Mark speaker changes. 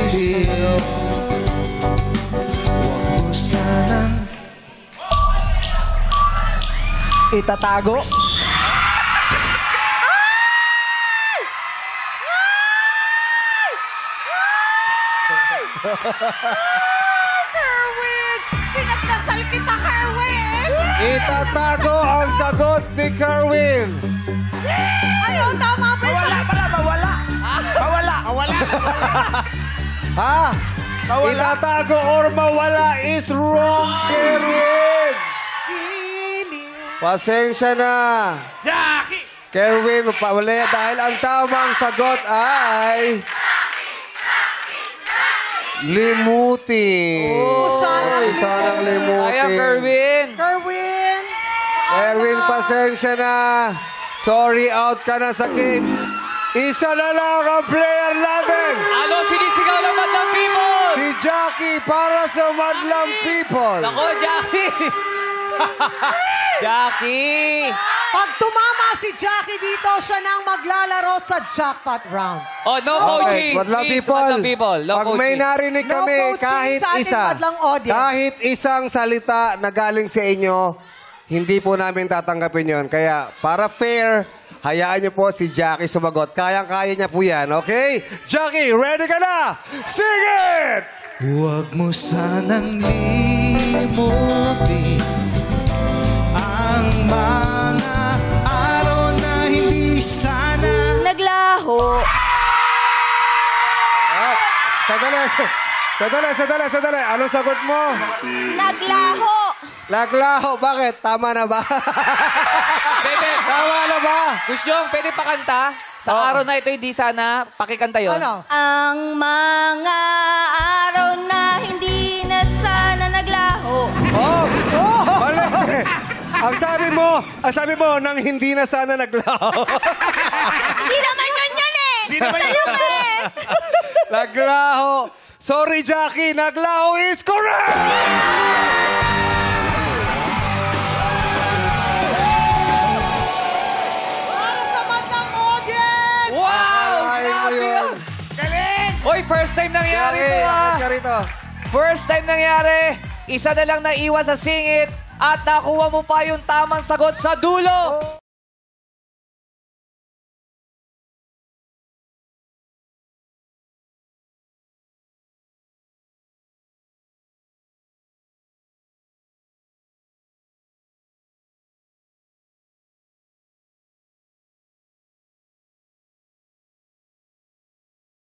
Speaker 1: Huwag mo sanang
Speaker 2: Itatago.
Speaker 3: Kerwin! Pinagdasal kita, Kerwin!
Speaker 4: Itatago ang sagot ni Kerwin.
Speaker 3: Ayaw, tama ba yung sagot?
Speaker 2: Mawala.
Speaker 4: Ha? Itatago or mawala is wrong, Kerwin. Pasensya na.
Speaker 1: Jackie!
Speaker 4: Kerwin, mali dahil ang tamang sagot ay... limutin. Sanang limutin.
Speaker 2: Kaya, Kerwin.
Speaker 3: Kerwin!
Speaker 4: Kerwin, pasensya na. Sorry, out ka na sa game. Isa na lang ang player natin.
Speaker 2: Ano sinisigaw ng Madlang People?
Speaker 4: Si Jackie para sa Madlang People.
Speaker 2: Nako, Jackie. Jackie.
Speaker 3: Pag tumama si Jackie dito, siya nang maglalaro sa jackpot round.
Speaker 2: Oh, no
Speaker 4: Okay,
Speaker 2: coaching.
Speaker 4: Madlang
Speaker 2: Please,
Speaker 4: People.
Speaker 2: Madlang People. No
Speaker 4: Pag may
Speaker 2: coaching.
Speaker 4: narinig
Speaker 3: No
Speaker 4: kami,
Speaker 3: coaching
Speaker 4: kahit
Speaker 3: sa ating
Speaker 4: isa,
Speaker 3: Madlang audience.
Speaker 4: kahit isang salita na galing sa inyo, hindi po namin tatanggapin yon. Kaya, para fair, hayaan niyo po si Jackie sumagot. Kayang-kaya niya po yan, okay? Jackie, ready ka na? Sing it!
Speaker 1: Huwag mo sanang limutin ang mga araw na hindi sana
Speaker 5: Naglaho.
Speaker 4: Sandali. Anong sagot mo?
Speaker 5: Naglaho.
Speaker 4: Laglaho. Bakit? Tama na ba?
Speaker 2: Pwede.
Speaker 4: Tama na ba?
Speaker 2: Gusto nyo, pwede pakanta? Sa araw na ito, hindi sana pakikanta yun.
Speaker 3: Ano?
Speaker 5: Ang mga araw na hindi na sana naglaho.
Speaker 4: Oh! Mali! Ang sabi mo, nang hindi na sana naglaho.
Speaker 5: Hindi naman yun eh.
Speaker 1: Hindi naman yun.
Speaker 4: Naglaho. Sorry, Jackie. Naglaho is correct!
Speaker 3: Para sa Madlang audience!
Speaker 2: Wow!
Speaker 4: Ay, mo
Speaker 2: Grabe
Speaker 4: yun.
Speaker 2: yun. Galing! Hoy, first time nangyari
Speaker 4: Jackie,
Speaker 2: ito ah.
Speaker 4: ka rito.
Speaker 2: First time nangyari. Isa na lang naiwan sa singit at nakuha mo pa yung tamang sagot sa dulo.